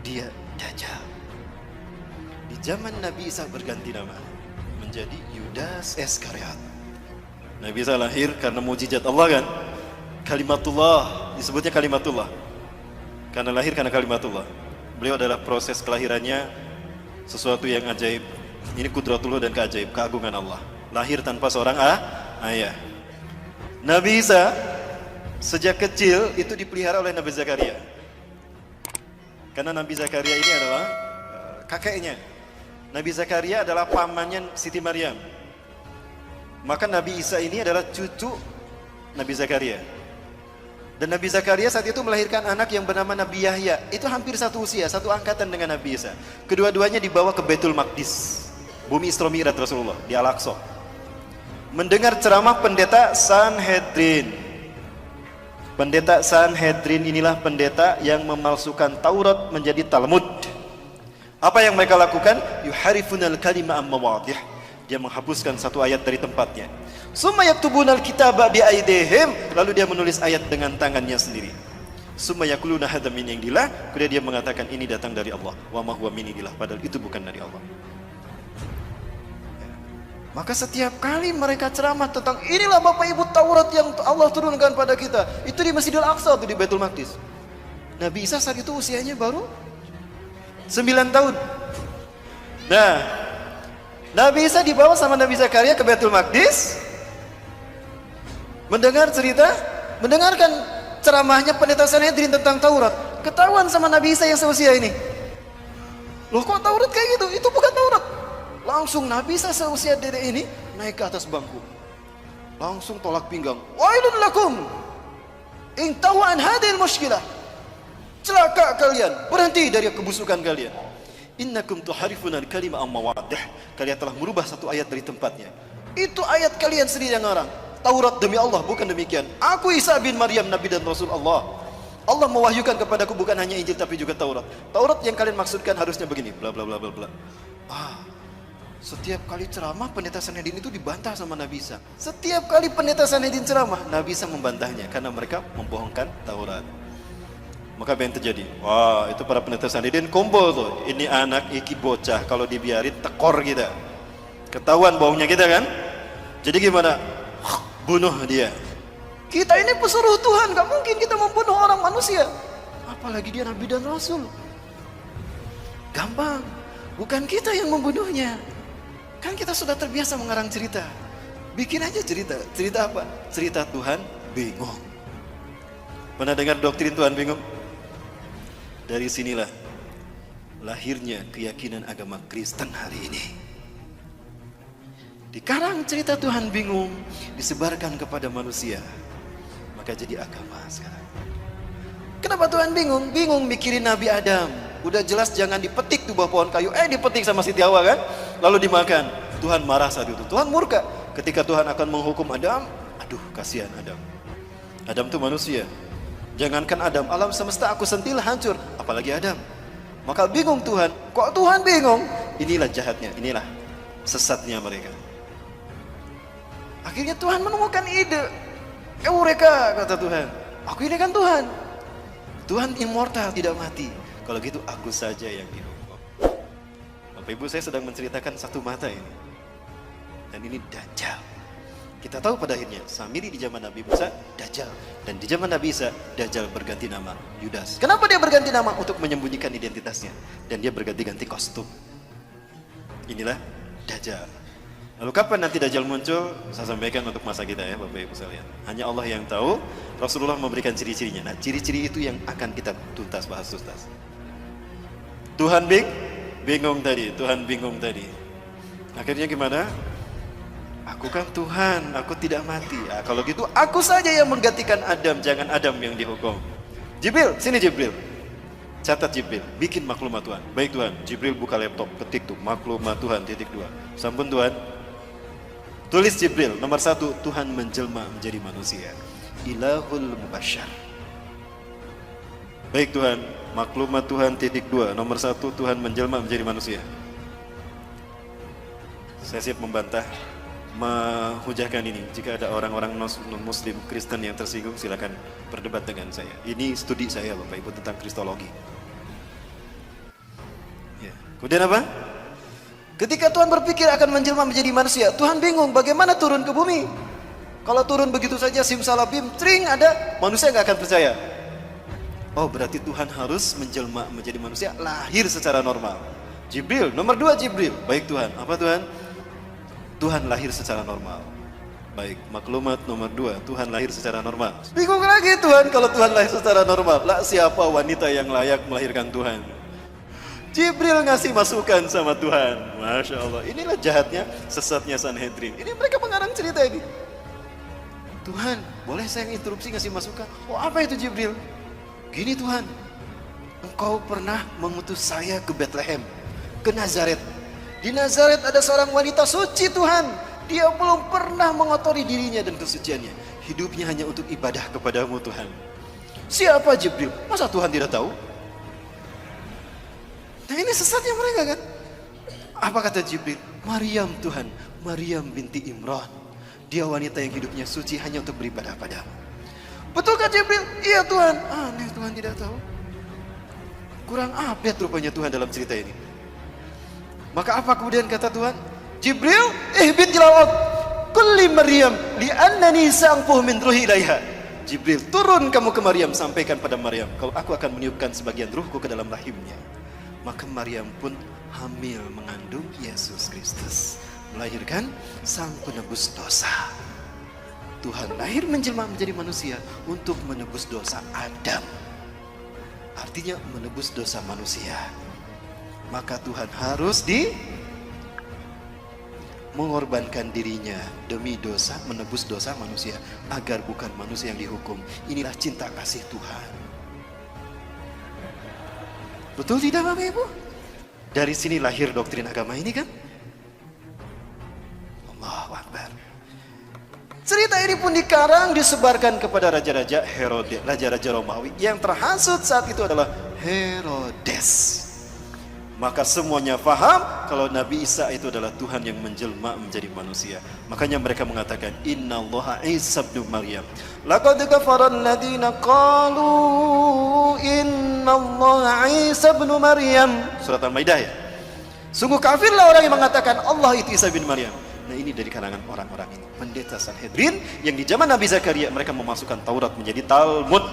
dia Dajjal. Di zaman Nabi Isa berganti nama menjadi Yudas Iskariot. Nabi Isa lahir karena mujizat Allah kan? Kalimatullah, disebutnya kalimatullah. Karena lahir karena kalimatullah. Beliau adalah proses kelahirannya sesuatu yang ajaib. Ini kudratullah dan keajaib, keagungan Allah. Lahir tanpa seorang ayah. Nabi Isa sejak kecil itu dipelihara oleh Nabi Zakaria. Karena Nabi Zakaria ini adalah kakeknya. Nabi Zakaria adalah pamannya Siti Maryam. Maka Nabi Isa ini adalah cucu Nabi Zakaria. Dan Nabi Zakaria saat itu melahirkan anak yang bernama Nabi Yahya. Itu hampir satu usia, satu angkatan dengan Nabi Isa. Kedua-duanya dibawa ke Baitul Maqdis, bumi Isra Mi'raj Rasulullah, di Al-Aqsa. Mendengar ceramah pendeta Sanhedrin. Pendeta Sanhedrin inilah pendeta yang memalsukan Taurat menjadi Talmud. Apa yang mereka lakukan? Yuharifunal kalima am mawadih. Dia menghapuskan satu ayat dari tempatnya. Summa yaktubunal kitaba bi aidihim, lalu dia menulis ayat dengan tangannya sendiri. Summa yaquluna hadza min indillah, kemudian dia mengatakan ini datang dari Allah. Wa ma huwa min indillah, padahal itu bukan dari Allah. Maka setiap kali mereka ceramah tentang inilah Bapak Ibu Taurat yang Allah turunkan pada kita, itu di Masjidil Aqsa, itu di Baitul Maqdis. Nabi Isa saat itu usianya baru 9 tahun. Nah, Nabi Isa dibawa sama Nabi Zakaria ke Baitul Maqdis, mendengarkan ceramahnya pendeta Sanhedrin tentang Taurat. Ketahuan sama Nabi Isa yang seusia ini. Loh kok Taurat kayak gitu? Itu bukan Taurat. Langsung Nabi Isa seusia dedek ini naik ke atas bangku. Langsung tolak pinggang. Wailun lakum in tahu an hadhil mushkilah. Celaka kalian, berhenti dari kebusukan kalian. Innakum tuharifuna al-kalima am mawadih. Kalian telah merubah satu ayat dari tempatnya. Itu ayat kalian sendiri yang ngarang. Taurat demi Allah, bukan demikian. Aku Isa bin Maryam, Nabi dan Rasul Allah. Allah mewahyukan kepadaku bukan hanya Injil tapi juga Taurat. Taurat yang kalian maksudkan harusnya begini, bla bla bla bla bla. Setiap kali ceramah pendeta Sanhedrin itu dibantah sama Nabi Isa. Setiap kali pendeta Sanhedrin ceramah, Nabi Isa membantahnya karena mereka membohongkan Taurat. Maka apa yang terjadi? Wah, itu para pendeta Sanhedrin kumpul tuh. Ini anak iki bocah, kalau dibiarin tekor kita. Ketahuan bohongnya kita kan? Jadi gimana? Bunuh dia. Kita ini pesuruh Tuhan, gak mungkin kita membunuh orang manusia. Apalagi dia Nabi dan Rasul. Gampang. Bukan kita yang membunuhnya. Kan kita sudah terbiasa mengarang cerita. Bikin aja cerita. Cerita apa? Cerita Tuhan bingung. Pernah dengar doktrin Tuhan bingung? Dari sinilah lahirnya keyakinan agama Kristen hari ini. Dikarang cerita Tuhan bingung, disebarkan kepada manusia, maka jadi agama sekarang. Kenapa Tuhan bingung? Bingung mikirin Nabi Adam. Udah jelas jangan dipetik tuh buah pohon kayu, dipetik sama Siti Hawa kan? Lalu dimakan. Tuhan marah saat itu. Tuhan murka ketika Tuhan akan menghukum Adam. Aduh, kasihan Adam. Adam tuh manusia. Jangankan Adam, alam semesta aku sentil hancur, apalagi Adam. Maka bingung Tuhan. Kok Tuhan bingung? Inilah jahatnya, inilah sesatnya mereka. Akhirnya Tuhan menemukan ide. Eureka, kata Tuhan. Aku ini kan Tuhan. Tuhan immortal, tidak mati. Kalau gitu aku saja yang dihukum. Bapak Ibu, saya sedang menceritakan satu mata ini. Dan ini Dajjal. Kita tahu pada akhirnya Samiri di zaman Nabi Musa, Dajjal. Dan di zaman Nabi Isa, Dajjal berganti nama Yudas. Kenapa dia berganti nama? Untuk menyembunyikan identitasnya. Dan dia berganti-ganti kostum. Inilah Dajjal. Lalu kapan nanti Dajjal muncul? Saya sampaikan untuk masa kita ya Bapak Ibu sekalian. Hanya Allah yang tahu. Rasulullah memberikan ciri-cirinya. Nah, ciri-ciri itu yang akan kita bahas tuntas. Tuhan bingung tadi. Tuhan bingung tadi. Akhirnya gimana? Aku kan Tuhan, aku tidak mati. Kalau gitu aku saja yang menggantikan Adam, jangan Adam yang dihukum. Jibril, sini Jibril. Catat Jibril, bikin maklumat Tuhan. Baik Tuhan, Jibril buka laptop, ketik tuh maklumat Tuhan .2. Sampun Tuhan. Tulis Jibril, nomor 1, Tuhan menjelma menjadi manusia. Ilahul Mubasyar. Baik Tuhan, maklumat Tuhan .2. Nomor 1, Tuhan menjelma menjadi manusia. Saya siap membantah, menghujahkan ini. Jika ada orang-orang non-muslim Kristen yang tersinggung, silakan berdebat dengan saya. Ini studi saya Bapak Ibu tentang Kristologi. Ya. Kemudian apa? Ketika Tuhan berpikir akan menjelma menjadi manusia, Tuhan bingung bagaimana turun ke bumi. Kalau turun begitu saja simsalabim, tring ada, manusia nggak akan percaya. Oh, berarti Tuhan harus menjelma menjadi manusia, lahir secara normal. Jibril, nomor 2 Jibril. Baik Tuhan, apa Tuhan? Tuhan lahir secara normal. Baik, maklumat nomor 2, Tuhan lahir secara normal. Bingung lagi Tuhan, kalau Tuhan lahir secara normal, lah siapa wanita yang layak melahirkan Tuhan? Jibril ngasih masukan sama Tuhan. Masya Allah, inilah jahatnya, sesatnya Sanhedrin. Ini mereka mengarang cerita ini. Tuhan, boleh saya interupsi ngasih masukan? Oh, apa itu Jibril? Gini Tuhan, Engkau pernah mengutus saya ke Bethlehem, ke Nazaret. Di Nazaret ada seorang wanita suci Tuhan. Dia belum pernah mengotori dirinya dan kesuciannya. Hidupnya hanya untuk ibadah kepadamu Tuhan. Siapa Jibril? Masa Tuhan tidak tahu? Nah ini sesatnya mereka kan. Apa kata Jibril? Maryam Tuhan, Maryam binti Imran. Dia wanita yang hidupnya suci hanya untuk beribadah padamu. Betulkah Jibril? Iya Tuhan. Aneh Tuhan tidak tahu. Kurang update rupanya Tuhan dalam cerita ini. Maka apa kemudian kata Tuhan? Jibril, ihbit ilal kulli Maryam li'annani sa'anfuh min ruhi ilaiha. Jibril, turun kamu ke Maryam, sampaikan pada Maryam, kalau aku akan meniupkan sebagian ruhku ke dalam rahimnya. Maka Maryam pun hamil mengandung Yesus Kristus, melahirkan sang penebus dosa. Tuhan lahir menjelma menjadi manusia untuk menebus dosa Adam. Artinya menebus dosa manusia. Maka Tuhan harus mengorbankan dirinya demi dosa, menebus dosa manusia, agar bukan manusia yang dihukum. Inilah cinta kasih Tuhan. Betul tidak Bapak Ibu? Dari sini lahir doktrin agama ini kan? Allahu Akbar. Cerita ini pun dikarang, disebarkan kepada raja-raja Herodes, raja-raja Romawi. Yang terhasut saat itu adalah Herodes. Maka semuanya paham kalau Nabi Isa itu adalah Tuhan yang menjelma menjadi manusia. Makanya mereka mengatakan Innallaha Isa ibnu Maryam. Laqad kafara alladziina qalu Innallaha Isa ibnu Maryam. Surat Al-Maidah ya. Sungguh kafirlah orang yang mengatakan Allah itu Isa bin Maryam. Nah ini dari kalangan orang-orang ini, pendeta Sanhedrin yang di zaman Nabi Zakaria mereka memasukkan Taurat menjadi Talmud.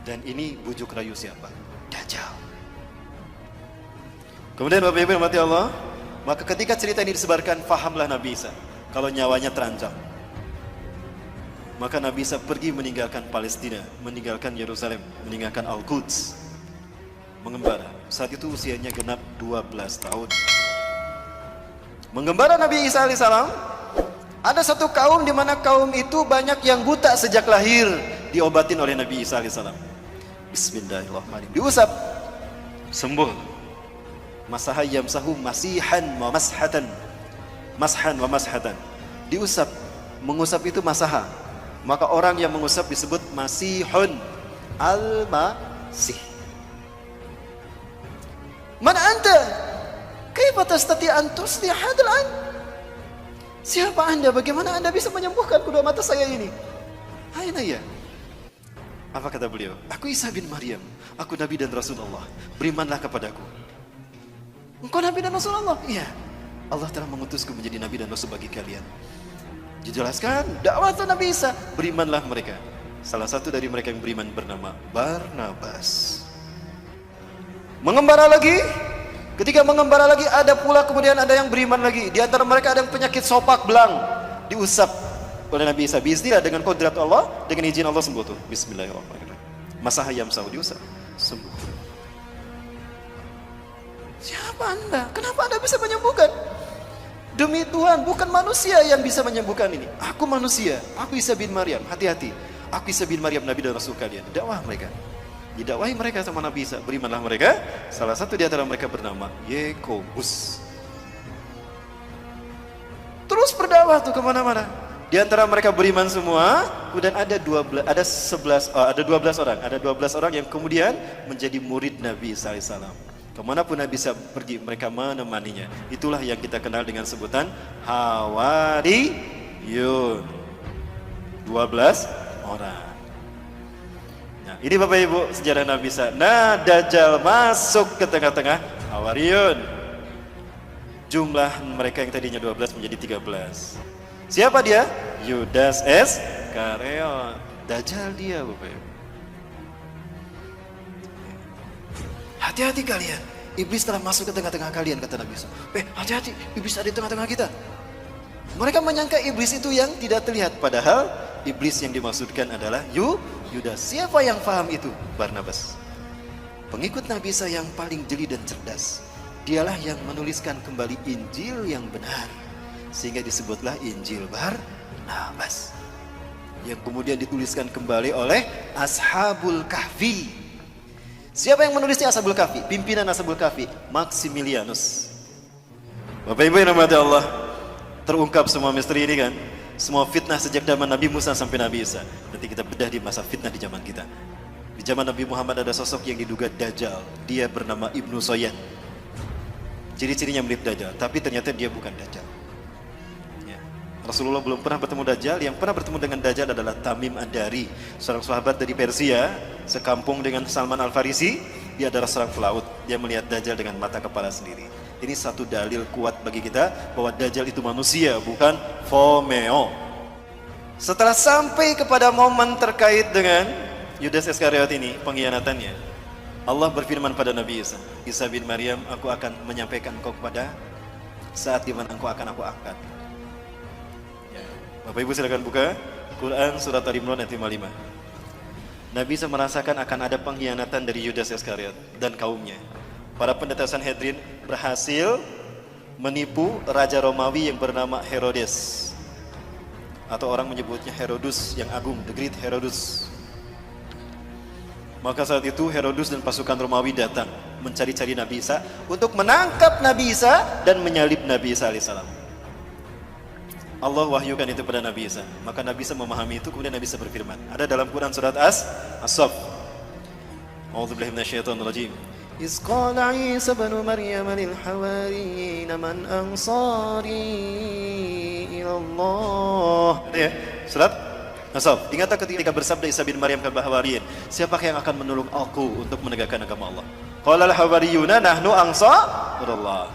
Dan ini bujuk rayu siapa? Dajjal. Kemudian Bapak Ibu mati Allah, maka ketika cerita ini disebarkan, fahamlah Nabi Isa kalau nyawanya terancam. Maka Nabi Isa pergi meninggalkan Palestina, meninggalkan Yerusalem, meninggalkan Al-Quds, mengembara. Saat itu usianya genap 12 tahun. Mengembara Nabi Isa alaihissalam, ada satu kaum di mana kaum itu banyak yang buta sejak lahir, diobatin oleh Nabi Isa alaihissalam. Bismillahirrahmanirrahim. Diusap, sembuh. Masaha yamsahu masihan wa mashatan. Mashan wa mashatan. Diusap, mengusap itu masaha. Maka orang yang mengusap disebut masihun al-masih. Man anta? Kaifa tastati an tuslih hadzal ain? Siapa Anda? Bagaimana Anda bisa menyembuhkan kedua mata saya ini? Aina ya? Apa kata beliau? Aku Isa bin Maryam, aku Nabi dan Rasulullah. Berimanlah kepadaku. Engkau Nabi dan Rasulullah? Iya. Allah telah mengutusku menjadi Nabi dan Rasul bagi kalian. Dijelaskan dakwah Nabi Isa, berimanlah mereka. Salah satu dari mereka yang beriman bernama Barnabas. Mengembara lagi. Ketika mengembara lagi ada pula kemudian ada yang beriman lagi. Di antara mereka ada yang penyakit sopak belang, diusap oleh Nabi Isa. Bismillah, dengan kodrat Allah, dengan izin Allah sembuh tuh. Bismillahirrahmanirrahim. Masaha yamsahu, diusap, sembuh. Siapa Anda? Kenapa Anda bisa menyembuhkan? Demi Tuhan, bukan manusia yang bisa menyembuhkan ini. Aku manusia, aku Isa bin Maryam. Hati-hati, aku Isa bin Maryam, Nabi dan Rasul kalian. Dakwah mereka, didakwahi mereka sama Nabi Isa. Berimanlah mereka. Salah satu di antara mereka bernama Yakobus. Terus berdakwah tuh kemana-mana. Di antara mereka beriman semua. Kemudian ada 12 orang. Ada 12 orang yang kemudian menjadi murid Nabi Isa alaihissalam. Kemanapun Nabi Isa pergi, mereka menemaninya. Itulah yang kita kenal dengan sebutan Hawariyun. 12 orang. Nah, ini Bapak Ibu sejarah Nabi Isa. Nah, Dajjal masuk ke tengah-tengah Hawariyun. Jumlah mereka yang tadinya 12 menjadi 13. Siapa dia? Yudas Iskariot. Dajjal dia, Bapak Ibu. Hati-hati kalian. Iblis telah masuk ke tengah-tengah kalian, kata Nabi Isa. Hati-hati, iblis ada di tengah-tengah kita. Mereka menyangka iblis itu yang tidak terlihat, padahal iblis yang dimaksudkan adalah Yudas. Siapa yang paham itu? Barnabas. Pengikut Nabi Isa yang paling jeli dan cerdas. Dialah yang menuliskan kembali Injil yang benar, sehingga disebutlah Injil Barnabas, yang kemudian dituliskan kembali oleh Ashabul Kahfi. Siapa yang menulisnya Ashabul Kahfi? Pimpinan Ashabul Kahfi, Maximilianus. Bapak Ibu yang dirahmati Allah, terungkap semua misteri ini kan, semua fitnah sejak zaman Nabi Musa sampai Nabi Isa. Nanti kita bedah di masa fitnah di zaman kita. Di zaman Nabi Muhammad ada sosok yang diduga Dajjal. Dia bernama Ibnu Soyan. Ciri-cirinya mirip Dajjal, tapi ternyata dia bukan Dajjal. Ya. Rasulullah belum pernah bertemu Dajjal. Yang pernah bertemu dengan Dajjal adalah Tamim Ad-Dari, seorang sahabat dari Persia, sekampung dengan Salman Al-Farisi. Dia adalah seorang pelaut. Dia melihat Dajjal dengan mata kepala sendiri. Ini satu dalil kuat bagi kita bahwa Dajjal itu manusia, bukan Fomeo. Setelah sampai kepada momen terkait dengan Yudas Iskariot ini, pengkhianatannya, Allah berfirman pada Nabi Isa, Isa bin Maryam, aku akan menyampaikan engkau kepada saat di mana engkau akan aku angkat. Ya. Bapak Ibu silakan buka Quran surat Al-Imran ayat 55. Nabi Isa merasakan akan ada pengkhianatan dari Yudas Iskariot dan kaumnya. Para pendeta Sanhedrin berhasil menipu Raja Romawi yang bernama Herodes, atau orang menyebutnya Herodus yang agung, the Great Herodus. Maka saat itu Herodus dan pasukan Romawi datang mencari-cari Nabi Isa untuk menangkap Nabi Isa dan menyalib Nabi Isa alaihissalam. Allah wahyukan itu pada Nabi Isa. Maka Nabi Isa memahami itu, kemudian Nabi Isa berfirman. Ada dalam Quran surat As-Saff. A'udzubillahi minasyaitonirrajim. Iz qala Isa ibn Maryam lil hawariyyin man ansari ila Allah. Ya, surat As-Saff. Ingatlah ketika bersabda Isa bin Maryam kepada Hawariyin, siapakah yang akan menolong aku untuk menegakkan agama Allah? Qala al-hawariyuna nahnu ansarullah.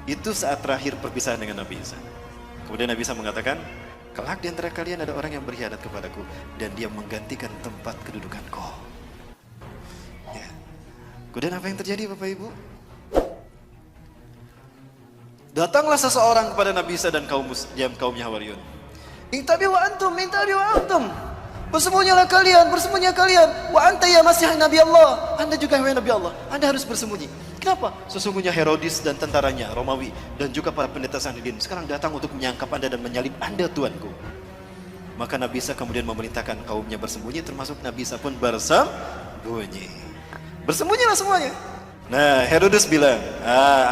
Itu saat terakhir perpisahan dengan Nabi Isa. Kemudian Nabi Isa mengatakan, kelak di antara kalian ada orang yang berkhianat kepadaku dan dia menggantikan tempat kedudukanku. Ya. Kemudian apa yang terjadi Bapak Ibu? Datanglah seseorang kepada Nabi Isa dan kaumnya Hawariyun. Intabi wa antum, intabi wa antum. Bersembunyilah kalian, bersembunyilah kalian. Wa anta ya Masih Nabi Allah. Anda juga wahai Nabi Allah. Anda harus bersembunyi. Kenapa? Sesungguhnya Herodes dan tentaranya Romawi dan juga para pendeta Sanhedrin sekarang datang untuk menyangkap Anda dan menyalib Anda Tuanku. Maka Nabi Isa kemudian memerintahkan kaumnya bersembunyi, termasuk Nabi Isa pun bersembunyi. Bersembunyilah semuanya. Nah, Herodes bilang,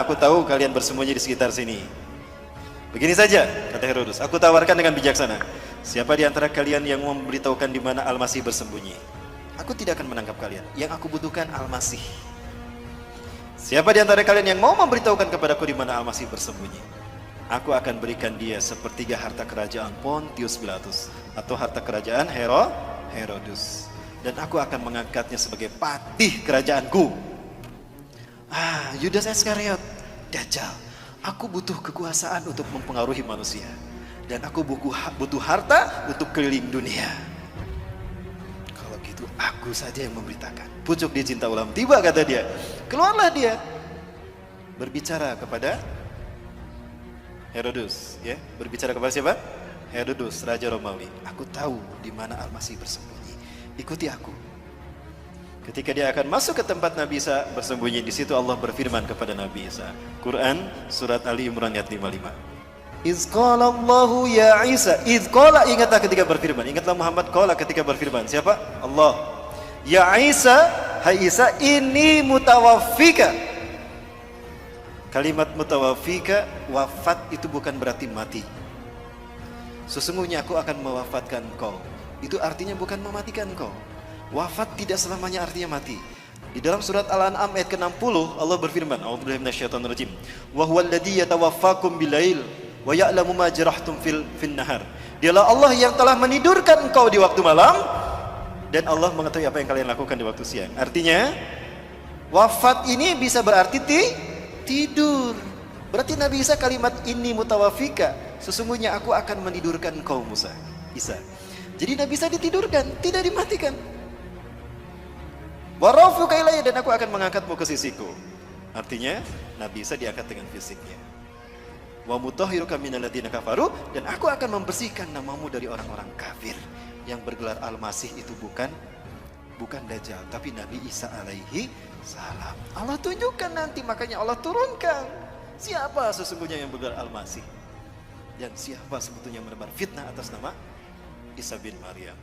aku tahu kalian bersembunyi di sekitar sini. Begini saja, kata Herodes, aku tawarkan dengan bijaksana. Siapa di antara kalian yang mau memberitahukan di mana Al-Masih bersembunyi? Aku tidak akan menangkap kalian. Yang aku butuhkan Al-Masih. Siapa di antara kalian yang mau memberitahukan kepadaku di mana Al-Masih bersembunyi? Aku akan berikan dia sepertiga harta kerajaan Pontius Pilatus atau harta kerajaan Herodes. Dan aku akan mengangkatnya sebagai patih kerajaanku. Yudas Iskariot, Dajjal. Aku butuh kekuasaan untuk mempengaruhi manusia. Dan aku butuh harta untuk keliling dunia. Kalau gitu aku saja yang memberitakan. Pucuk dia cinta ulam tiba, kata dia. Keluarlah dia. Berbicara kepada Herodes. Ya, berbicara kepada siapa? Herodes, Raja Romawi. Aku tahu di mana Al-Masih bersembunyi. Ikuti aku. Ketika dia akan masuk ke tempat Nabi Isa bersembunyi, di situ Allah berfirman kepada Nabi Isa. Quran surat Ali Imran ayat 55. Iz qala Allahu ya Isa. Iz qala, ingatlah ketika berfirman. Ingatlah Muhammad qala ketika berfirman. Siapa? Allah. Ya Isa, hai Isa, ini mutawaffika. Kalimat mutawaffika, wafat itu bukan berarti mati. Sesungguhnya aku akan mewafatkan kau. Itu artinya bukan mematikan kau. Wafat tidak selamanya artinya mati. Di dalam surat Al-An'am ayat ke-60 Allah berfirman, A'udzubillahi minasyaitonirrajim. Wa huwal ladzi yatawaffakum bilail wa ya'lamu ma jarahtum fil nahar. Dialah Allah yang telah menidurkan engkau di waktu malam dan Allah mengetahui apa yang kalian lakukan di waktu siang. Artinya wafat ini bisa berarti tidur. Berarti Nabi Isa kalimat ini mutawafika, sesungguhnya aku akan menidurkan kau Isa. Jadi Nabi Isa ditidurkan, tidak dimatikan. Wa rafuka ilayya, dan aku akan mengangkatmu ke sisiku. Artinya Nabi Isa diangkat dengan fisiknya. Wa mutahhiruka minal ladzina kafaru, dan aku akan membersihkan namamu dari orang-orang kafir. Yang bergelar Al-Masih itu bukan Dajjal, tapi Nabi Isa alaihi salam. Allah tunjukkan nanti, makanya Allah turunkan siapa sesungguhnya yang bergelar Al-Masih dan siapa sebetulnya menebar fitnah atas nama Isa bin Maryam.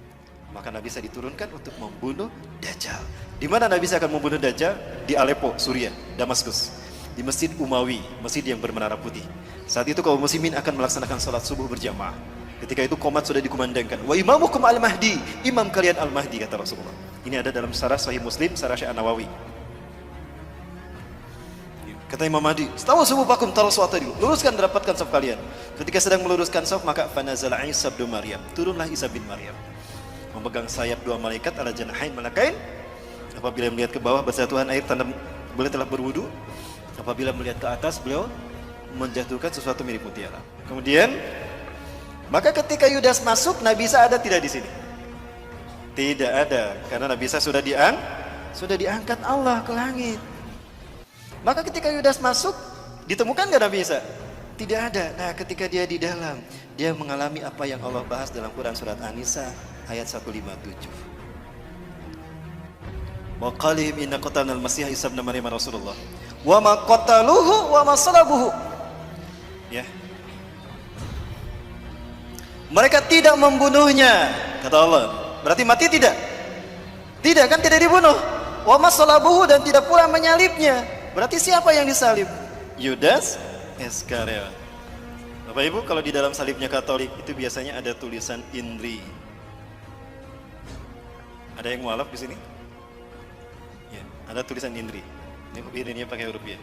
Maka Nabi Isa diturunkan untuk membunuh Dajjal. Di mana Nabi Isa akan membunuh Dajjal? Di Aleppo, Suriah, Damaskus, di Masjid Umawi, masjid yang bermenara putih. Saat itu kaum muslimin akan melaksanakan salat subuh berjamaah. Ketika itu qomat sudah dikumandangkan. Wa imamukum al-Mahdi, imam kalian al-Mahdi, kata Rasulullah. Ini ada dalam syarah Sahih Muslim, syarah Syekh An-Nawawi. Kata Imam Mahdi, "Stawu subuhakum tarasuata dulu. Luruskan, dapatkan saf kalian." Ketika sedang meluruskan saf, maka fanazala Isa bin Maryam. Turunlah Isa bin Maryam. Memegang sayap dua malaikat ala janahain malakain. Apabila melihat ke bawah berjatuhan air tanda beliau telah berwudu. Apabila melihat ke atas, beliau menjatuhkan sesuatu mirip mutiara. Kemudian, maka ketika Yudas masuk, Nabi Isa ada tidak di sini? Tidak ada, karena Nabi Isa sudah diangkat Allah ke langit. Maka ketika Yudas masuk, ditemukan gak Nabi Isa? Tidak ada. Nah, ketika dia di dalam, dia mengalami apa yang Allah bahas dalam Quran surat An-Nisa ayat 157. Wa qalihim inna qatalnal masih Isa bin Maryam Rasulullah. Wa ma qataluhu wa ma salabuhu. Ya. Mereka tidak membunuhnya, kata Allah. Berarti mati tidak? Tidak, kan tidak dibunuh. Wa ma salabuhu, dan tidak pula menyalibnya. Berarti siapa yang disalib? Yudas Iskariot. Bapak Ibu, kalau di dalam salibnya Katolik itu biasanya ada tulisan INRI. Ada yang mualaf di sini? Ya, ada tulisan INRI. Ini pakai huruf ya.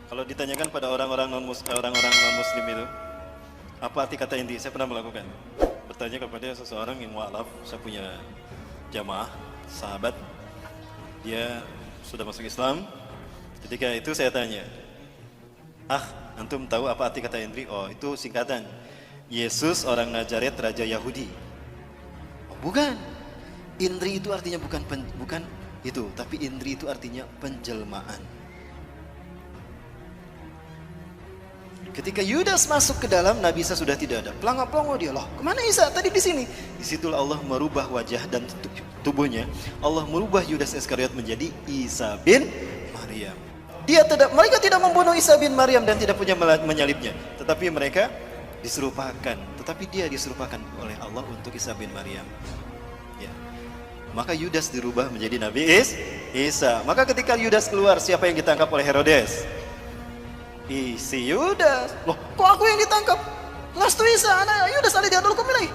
Kalau ditanyakan pada orang-orang non muslim itu, apa arti kata INRI? Saya pernah melakukan. Bertanya kepada seseorang yang mualaf, saya punya jamaah, sahabat, dia sudah masuk Islam. Ketika itu saya tanya, antum tahu apa arti kata INRI? Oh, itu singkatan Yesus orang Nazaret Raja Yahudi. Oh, bukan. INRI itu artinya bukan itu, tapi INRI itu artinya penjelmaan. Ketika Yudas masuk ke dalam, Nabi Isa sudah tidak ada. Pelangap-pelongo dia, loh, kemana Isa? Tadi di sini. Disitulah Allah merubah wajah dan tubuhnya. Allah merubah Yudas Iskariot menjadi Isa bin Maryam. Mereka tidak membunuh Isa bin Maryam dan tidak punya menyalibnya, tetapi mereka diserupakan. Tetapi dia diserupakan oleh Allah untuk Isa bin Maryam. Ya. Maka Yudas dirubah menjadi Nabi Isa. Maka ketika Yudas keluar, siapa yang ditangkap oleh Herodes? Si Yudas. Loh, kok aku yang ditangkap? Lastu Isa, anak Yudas ada di adul kumilai.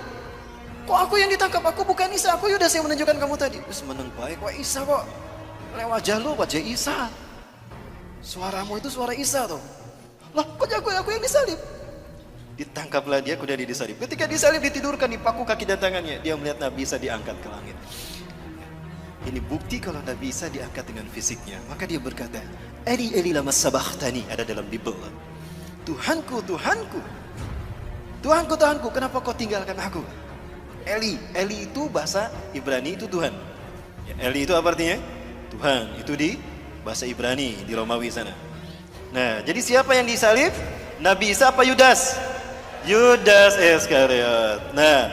Kok aku yang ditangkap? Aku bukan Isa, aku Yudas yang menunjukkan kamu tadi. Terus meneng baik, wah Isa kok. Lewat wajah lu, wajah Isa. Suaramu itu suara Isa tuh. Loh, kok aku yang disalib? Ditangkaplah dia, kemudian disalib. Ketika disalib, ditidurkan, dipaku kaki dan tangannya. Dia melihat Nabi Isa diangkat ke langit. Ini bukti kalau Nabi Isa diangkat dengan fisiknya. Maka dia berkata, Eli Eli lama sabakhtani, ada dalam Bible. Tuhanku, Tuhanku, Tuhanku, Tuhanku, kenapa kau tinggalkan aku? Eli itu bahasa Ibrani itu Tuhan. Ya, Eli itu apa artinya? Tuhan. Itu di bahasa Ibrani, di Romawi sana. Nah, jadi siapa yang disalib? Nabi Isa apa Yudas? Yudas Iskariot. Nah,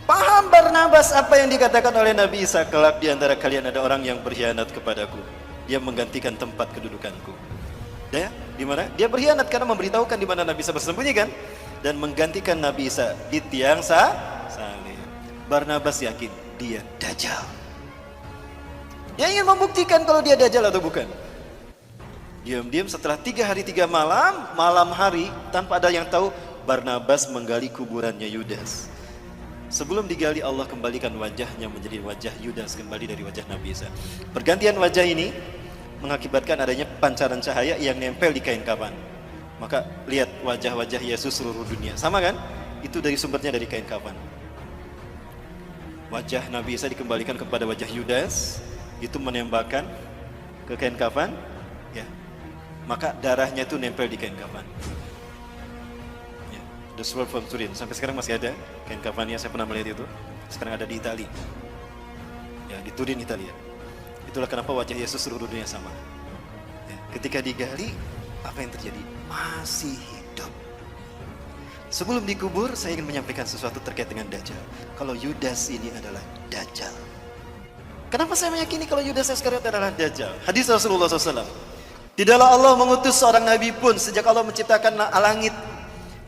paham Barnabas apa yang dikatakan oleh Nabi Isa? Kelak di antara kalian ada orang yang berkhianat kepadaku. Dia menggantikan tempat kedudukanku. Ya, di mana? Dia berkhianat karena memberitahukan di mana Nabi Isa bersembunyi kan, dan menggantikan Nabi Isa di tiang salib. Barnabas yakin dia Dajjal. Dia ingin membuktikan kalau dia Dajjal atau bukan. Diam-diam setelah 3 hari 3 malam hari tanpa ada yang tahu, Barnabas menggali kuburannya Yudas. Sebelum digali, Allah kembalikan wajahnya menjadi wajah Yudas, kembali dari wajah Nabi Isa. Pergantian wajah ini mengakibatkan adanya pancaran cahaya yang nempel di kain kafan. Maka lihat wajah-wajah Yesus seluruh dunia. Sama kan? Itu dari sumbernya dari kain kafan. wajah Nabi Isa dikembalikan kepada wajah Yudas, itu menembakkan ke kain kafan, ya, maka darahnya itu nempel di kain kafan. Ya, the sword from Turin, sampai sekarang masih ada kain kafannya, saya pernah melihat itu. Sekarang ada di Italia, ya, di Turin, Italia. Itulah kenapa wajah Yesus seluruh dunia sama. Ya, ketika digali, apa yang terjadi? Masih hidup. Sebelum dikubur, saya ingin menyampaikan sesuatu terkait dengan Dajjal. Kalau Yudas ini adalah Dajjal. Kenapa saya meyakini kalau Yudas Iskariot adalah Dajjal? Hadis Rasulullah SAW. Tidaklah Allah mengutus seorang nabi pun sejak Allah menciptakan langit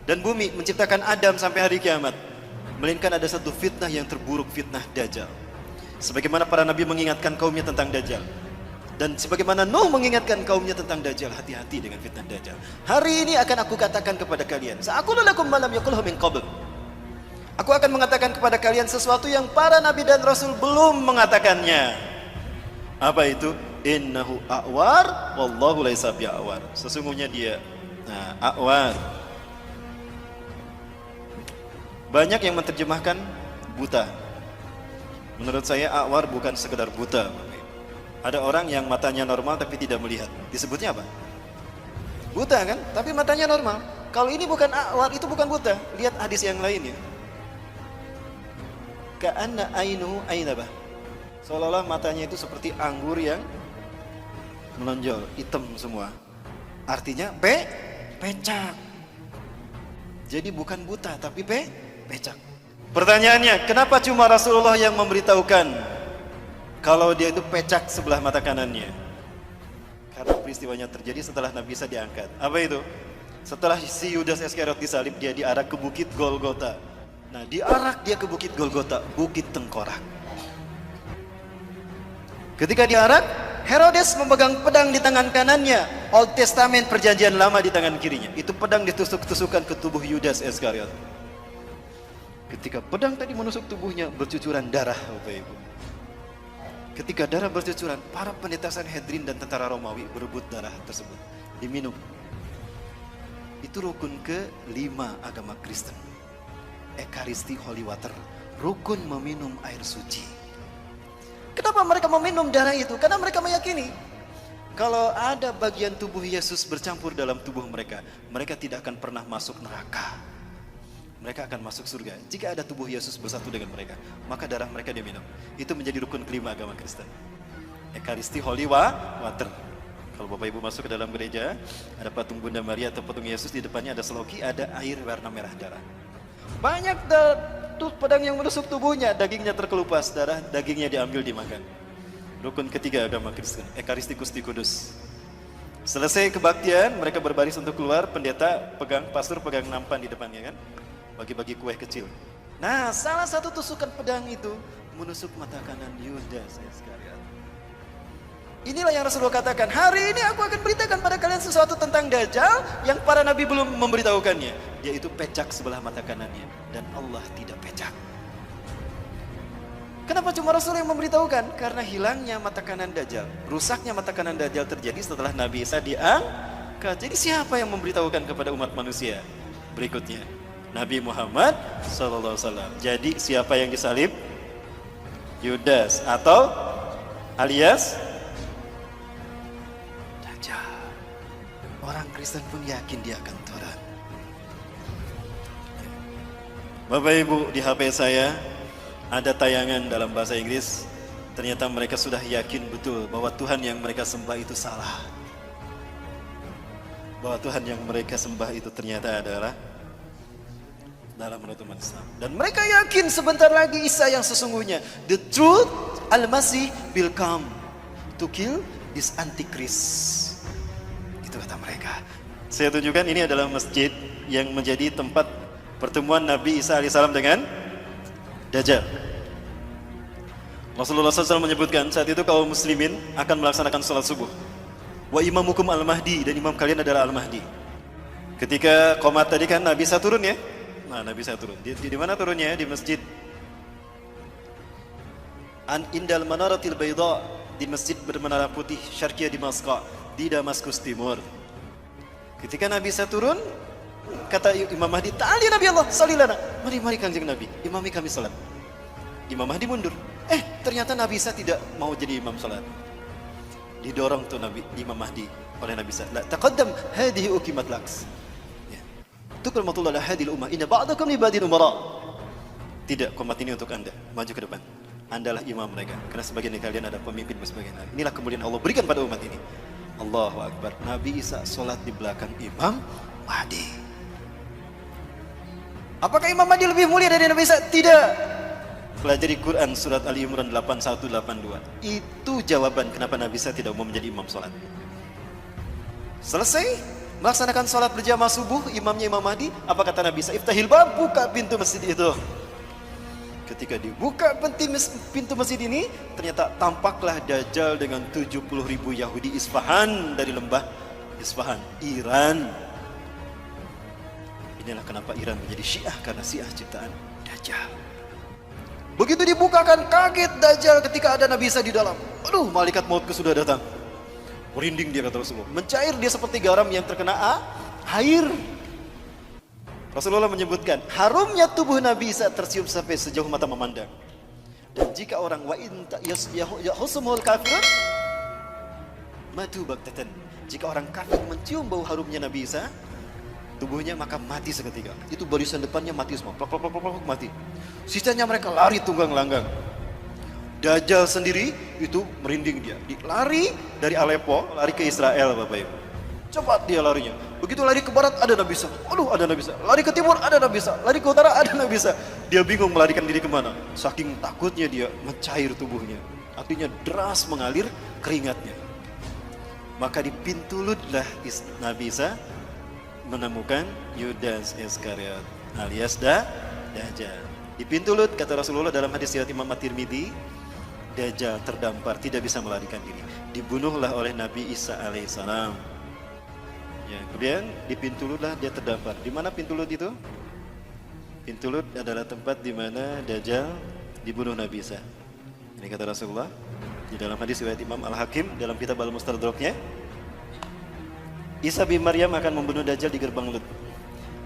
dan bumi, menciptakan Adam sampai hari kiamat, melainkan ada satu fitnah yang terburuk, fitnah Dajjal. Sebagaimana para nabi mengingatkan kaumnya tentang Dajjal, dan sebagaimana Nuh mengingatkan kaumnya tentang Dajjal, hati-hati dengan fitnah Dajjal. Hari ini akan aku katakan kepada kalian, sa'aqulu lakum ma lam yaqulhu min qabl. Aku akan mengatakan kepada kalian sesuatu yang para nabi dan rasul belum mengatakannya. Apa itu? Innahu a'war wallahu laisa bi'awar. Sesungguhnya dia a'war. Banyak yang menerjemahkan buta. Menurut saya a'war bukan sekedar buta. Ada orang yang matanya normal tapi tidak melihat. Disebutnya apa? Buta kan? Tapi matanya normal. Kalau ini bukan a'war, itu bukan buta. Lihat hadis yang lain ya. Ka'anna ainuhu ainabah. Seolah-olah matanya itu seperti anggur yang menonjol, hitam semua. Artinya pecak. Jadi bukan buta tapi pecak. Pertanyaannya, kenapa cuma Rasulullah yang memberitahukan kalau dia itu pecak sebelah mata kanannya? Karena peristiwanya terjadi setelah Nabi Isa diangkat. Apa itu? Setelah si Yudas Iskariot disalib, dia diarak ke bukit Golgota. Nah, diarak dia ke bukit Golgota, bukit tengkorak. Ketika diarak, Herodes memegang pedang di tangan kanannya, Old Testament perjanjian lama di tangan kirinya. Itu pedang ditusuk-tusukan ke tubuh Yudas Iskariot. Ketika pedang tadi menusuk tubuhnya, bercucuran darah, Bapak Ibu. Ketika darah bercucuran, para pendeta Sanhedrin dan tentara Romawi berebut darah tersebut, diminum. Itu rukun ke-5 agama Kristen. Ekaristi Holy Water, rukun meminum air suci. Kenapa mereka meminum darah itu? Karena mereka meyakini kalau ada bagian tubuh Yesus bercampur dalam tubuh mereka, mereka tidak akan pernah masuk neraka. Mereka akan masuk surga. Jika ada tubuh Yesus bersatu dengan mereka, maka darah mereka diminum. Itu menjadi rukun ke-5 agama Kristen. Ekaristi Holy Water. Kalau Bapak Ibu masuk ke dalam gereja, ada patung Bunda Maria atau patung Yesus, di depannya ada seloki, ada air warna merah darah. Banyak pedang yang menusuk tubuhnya, dagingnya terkelupas, darah dagingnya diambil dimakan. Rukun ke-3 agama Kristen, Ekaristi Gusti Kudus. Selesai kebaktian, mereka berbaris untuk keluar, pastor pegang nampan di depannya kan, bagi-bagi kue kecil. Nah, salah satu tusukan pedang itu menusuk mata kanan Yudas Iskariot. Inilah yang Rasulullah katakan, hari ini aku akan beritakan pada kalian sesuatu tentang Dajjal yang para nabi belum memberitahukannya. Dia itu pecak sebelah mata kanannya, dan Allah tidak pecak. Kenapa cuma Rasul yang memberitahukan? Karena hilangnya mata kanan Dajjal, rusaknya mata kanan Dajjal terjadi setelah Nabi Isa diangkat. Jadi siapa yang memberitahukan kepada umat manusia? Berikutnya, Nabi Muhammad SAW. Jadi siapa yang disalib? Yudas atau alias Dajjal. Orang Kristen pun yakin dia akan turun. Bapak Ibu, di HP saya ada tayangan dalam bahasa Inggris. Ternyata mereka sudah yakin betul bahwa Tuhan yang mereka sembah itu salah. Bahwa Tuhan yang mereka sembah itu ternyata adalah dalam menurut umat Islam. Dan mereka yakin sebentar lagi Isa yang sesungguhnya, the truth, Al-Masih will come to kill this Antichrist. Itu kata mereka. Saya tunjukkan, ini adalah masjid yang menjadi tempat pertemuan Nabi Isa AS dengan Dajjal. Rasulullah SAW menyebutkan saat itu kaum muslimin akan melaksanakan sholat subuh. Wa imamukum al-mahdi, dan imam kalian adalah al-mahdi. Ketika qomat tadi kan Nabi Isa turun ya. Nah, Nabi Isa turun. Di mana turunnya? Di masjid Indal Manaratil Bayda, di masjid bermenara putih Syarqiyah Damaskus, di Damaskus Timur. Ketika Nabi Isa turun, kata Imam Mahdi, "Ta'ali Nabi Allah, salli lana." Mari Kanjeng Nabi, imami kami salat. Imam Mahdi mundur. Ternyata Nabi Isa tidak mau jadi imam salat. Didorong tuh Imam Mahdi oleh Nabi Isa. La taqaddam hadhihi uqimat laks. Ya. Tukrimatullah ala hadhil ummah inna ba'dakum li ba'din umara. Tidak, umat ini untuk Anda. Maju ke depan. Andalah imam mereka. Karena sebagian dari kalian ada pemimpin sebagian. Inilah kemudian Allah berikan pada umat ini. Allahu Akbar. Nabi Isa salat di belakang Imam Mahdi. Apakah Imam Mahdi lebih mulia dari Nabi Isa? Tidak. Pelajari Quran surat Ali Imran 8182. Itu jawaban kenapa Nabi Isa tidak mau menjadi imam salat. Selesai melaksanakan salat berjamaah subuh, imamnya Imam Mahdi, apa kata Nabi Isa? Iftahil bab, buka pintu masjid itu. Ketika dibuka pintu masjid ini, ternyata tampaklah Dajjal dengan 70.000 Yahudi Isfahan dari lembah Isfahan, Iran. Inilah kenapa Iran menjadi Syiah, karena Syiah ciptaan Dajjal. Begitu dibukakan, kaget Dajjal ketika ada Nabi Isa di dalam. Aduh, malaikat mautku sudah datang. Merinding dia, kata Rasulullah. Mencair dia seperti garam yang terkena air. Rasulullah menyebutkan, harumnya tubuh Nabi Isa tercium sampai sejauh mata memandang. Dan jika orang wa in yahusumul kafirun matu baktatan. Jika orang kafir mencium bau harumnya Nabi Isa, tubuhnya maka mati seketika. Itu barisan depannya mati semua, plak, mati. Sisanya mereka lari tunggang langgang. Dajjal sendiri itu merinding dia. Lari dari Aleppo, lari ke Israel, Bapak Ibu. Cepat dia larinya. Begitu lari ke barat ada Nabi Isa. Aduh, ada Nabi Isa. Lari ke timur ada Nabi Isa. Lari ke utara ada Nabi Isa. Dia bingung melarikan diri kemana. Saking takutnya dia mencair tubuhnya. Artinya deras mengalir keringatnya. Maka di pintu Ludlah Nabi Isa menemukan Yudas Iskariot alias Dajjal. Di pintu Lud, kata Rasulullah dalam hadis riwayat Imam At-Tirmidzi, Dajjal terdampar, tidak bisa melarikan diri. Dibunuhlah oleh Nabi Isa alaihissalam. Ya, kemudian di pintu Lud lah dia terdampar. Di mana pintu Lud itu? Pintu Lud adalah tempat di mana Dajjal dibunuh Nabi Isa. Ini kata Rasulullah di dalam hadis riwayat Imam Al-Hakim dalam kitab Al-Mustadraknya. Isa bin Maryam akan membunuh Dajjal di gerbang Lud.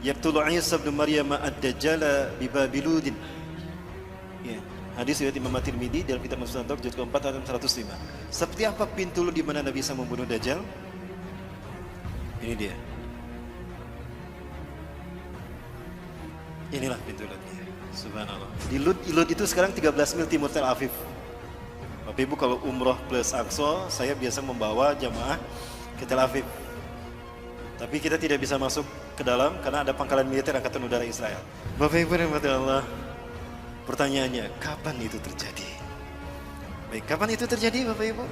Yaqtulu Isa bin Maryam ad-Dajjal bi Babiludin. Ya, hadis riwayat Imam At-Tirmidzi dalam kitab Mustadrak juz ke-4 ayat 105. Seperti apa pintu Lud di mana Nabi Isa membunuh Dajjal? Ini dia. Inilah pintu Ludnya. Subhanallah. Di Lud itu sekarang 13 mil timur Tel Aviv. Bapak Ibu kalau umroh plus Aqsa, saya biasa membawa jamaah ke Tel Aviv. Tapi kita tidak bisa masuk ke dalam karena ada pangkalan militer Angkatan Udara Israel. Bapak Ibu rahmatullah. Pertanyaannya, kapan itu terjadi? Baik, kapan itu terjadi Bapak Ibu?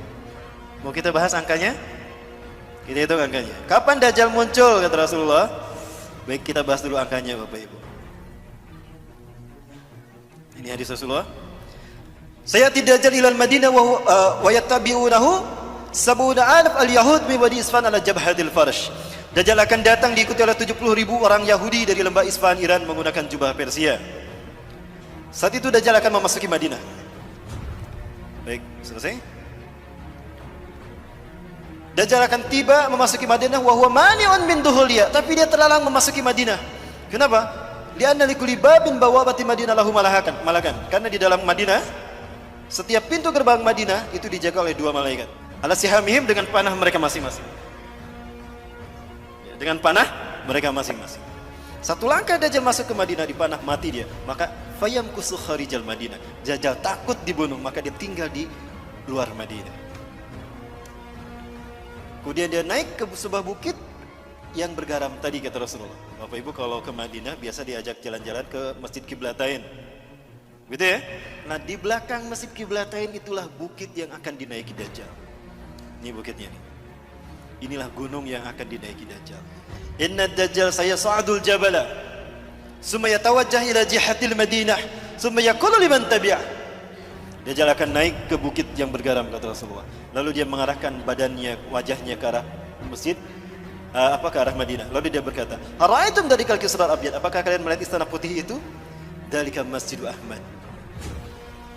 Mau kita bahas angkanya? Kita hitung angkanya. Kapan Dajjal muncul kata Rasulullah? Baik, kita bahas dulu angkanya Bapak Ibu. Ini hadis Rasulullah. Sayati Dajjal ilal Madinah wa yattabi'unahu sab'una alaf al-yahud min wadi Isfahan ala jabhatil farsh. Dajjal akan datang diikuti oleh 70.000 orang Yahudi dari lembah Isfahan Iran menggunakan jubah Persia. Saat itu Dajjal akan memasuki Madinah. Baik, selesai. Dajjal akan tiba memasuki Madinah wa huwa mani'un min duhuliya, tapi dia terlalang memasuki Madinah. Kenapa? Li'anna likulli babin bawabati Madinah lahu malakan. Karena di dalam Madinah setiap pintu gerbang Madinah itu dijaga oleh 2 malaikat. Ala sihamihim dengan panah mereka masing-masing. Ya, dengan panah mereka masing-masing. Satu langkah Dajjal masuk ke Madinah dipanah mati dia. Maka fayam kusuh kharijal Madinah. Dajjal takut dibunuh, maka dia tinggal di luar Madinah. Kemudian dia naik ke sebuah bukit yang bergaram tadi kata Rasulullah. Bapak Ibu kalau ke Madinah biasa diajak jalan-jalan ke Masjid Qiblatain. Gitu ya? Nah di belakang Masjid Qiblatain itulah bukit yang akan dinaiki Dajjal. Ini bukitnya nih. Inilah gunung yang akan dinaiki Dajjal. Inna Dajjal sayas'adul jabala summa yatawajjah ila jihatil Madinah summa yaqulu liman tabi'ah. Dajjal akan naik ke bukit yang bergaram kata Rasulullah. Lalu dia mengarahkan badannya, wajahnya ke arah masjid, ke arah Madinah. Lalu dia berkata, "Ara'aitum dalikal kisrar abyad? Apakah kalian melihat istana putih itu? Dalika Masjidu Ahmad."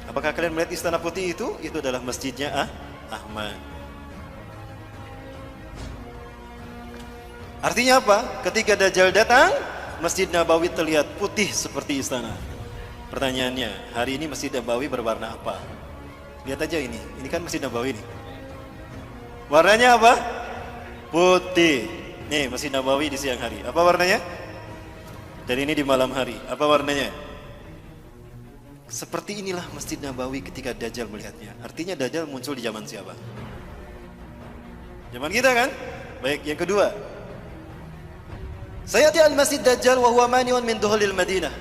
Apakah kalian melihat istana putih itu? Itu adalah masjidnya Ahmad. Artinya apa? Ketika Dajjal datang, Masjid Nabawi terlihat putih seperti istana. Pertanyaannya, hari ini Masjid Nabawi berwarna apa? Lihat aja ini kan Masjid Nabawi nih. Warnanya apa? Putih. Nih Masjid Nabawi di siang hari. Apa warnanya? Dan ini di malam hari. Apa warnanya? Seperti inilah Masjid Nabawi ketika Dajjal melihatnya. Artinya Dajjal muncul di zaman siapa? Zaman kita kan? Baik, yang kedua. Sayati al-Masjid Dajjal wa huwa mani'un min dukhulil Madinah.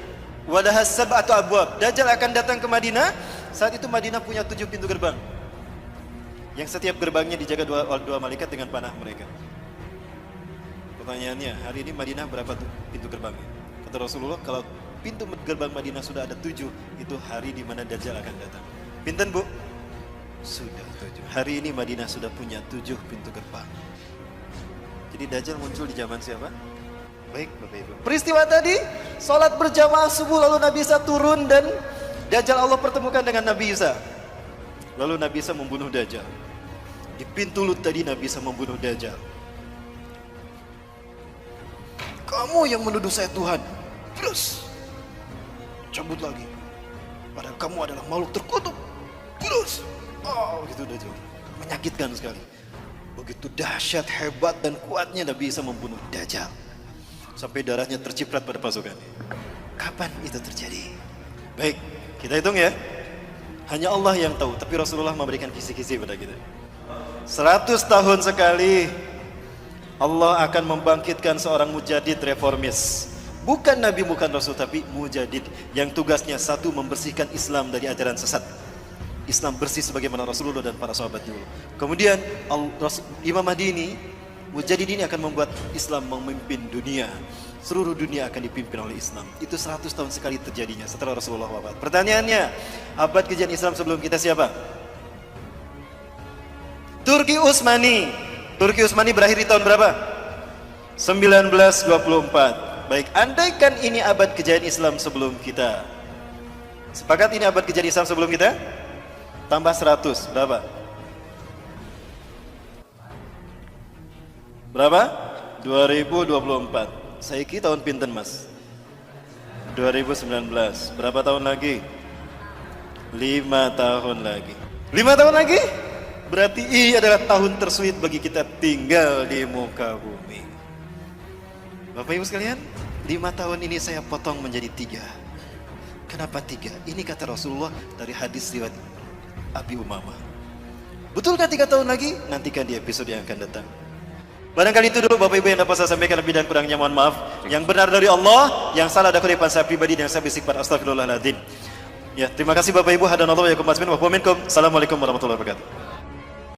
Wa laha sab'atu abwab. Dajjal akan datang ke Madinah. Saat itu Madinah punya 7 pintu gerbang. Yang setiap gerbangnya dijaga dua malaikat dengan panah mereka. Pertanyaannya, hari ini Madinah berapa pintu gerbangnya? Kata Rasulullah, kalau pintu gerbang Madinah sudah ada 7, itu hari di mana Dajjal akan datang. Pinten bu? Sudah 7. Hari ini Madinah sudah punya 7 pintu gerbang. Jadi Dajjal muncul di zaman siapa? Baik Bapak Ibu. Peristiwa tadi, sholat berjamaah subuh lalu Nabi Isa turun dan Dajjal Allah pertemukan dengan Nabi Isa. Lalu Nabi Isa membunuh Dajjal. Di pintu Lut tadi Nabi Isa membunuh Dajjal. Kamu yang menuduh saya Tuhan, terus cabut lagi. Padahal kamu adalah makhluk terkutuk. Terus, gitu Dajjal. Menyakitkan sekali. Begitu dahsyat, hebat dan kuatnya Nabi Isa membunuh Dajjal. Sampai darahnya terciprat pada pasukannya. Kapan itu terjadi? Baik, kita hitung ya. Hanya Allah yang tahu, tapi Rasulullah memberikan kisi-kisi pada kita. 100 tahun sekali Allah akan membangkitkan seorang mujadid reformis. Bukan Nabi, bukan Rasul, tapi mujadid yang tugasnya satu, membersihkan Islam dari ajaran sesat. Islam bersih sebagaimana Rasulullah dan para sahabat dulu. Kemudian Imam Mahdi ini, mujadid ini akan membuat Islam memimpin dunia. Seluruh dunia akan dipimpin oleh Islam. Itu 100 tahun sekali terjadinya setelah Rasulullah wafat. Pertanyaannya, abad kejadian Islam sebelum kita siapa? Turki Utsmani. Turki Utsmani berakhir di tahun berapa? 1924. Baik, andaikan ini abad kejadian Islam sebelum kita. Sepakat ini abad kejadian Islam sebelum kita? Tambah 100, berapa? Berapa? 2024. Saiki tahun pinten mas? 2019. Berapa tahun lagi? 5 tahun lagi. 5 tahun lagi? Berarti ini adalah tahun tersulit bagi kita tinggal di muka bumi. Bapak Ibu sekalian, 5 tahun ini saya potong menjadi 3. Kenapa 3? Ini kata Rasulullah dari hadis riwayat Abi Umamah. Betulkah 3 tahun lagi? Nantikan di episode yang akan datang. Barangkali itu dulu Bapak Ibu yang dapat saya sampaikan, lebih dan kurangnya mohon maaf. Yang benar dari Allah, yang salah ada kutipan saya pribadi dan saya beristighfar, astagfirullahaladzim. Ya, terima kasih Bapak Ibu. Hadanallahu wa yakum asmin wa minkum. Assalamualaikum warahmatullahi wabarakatuh.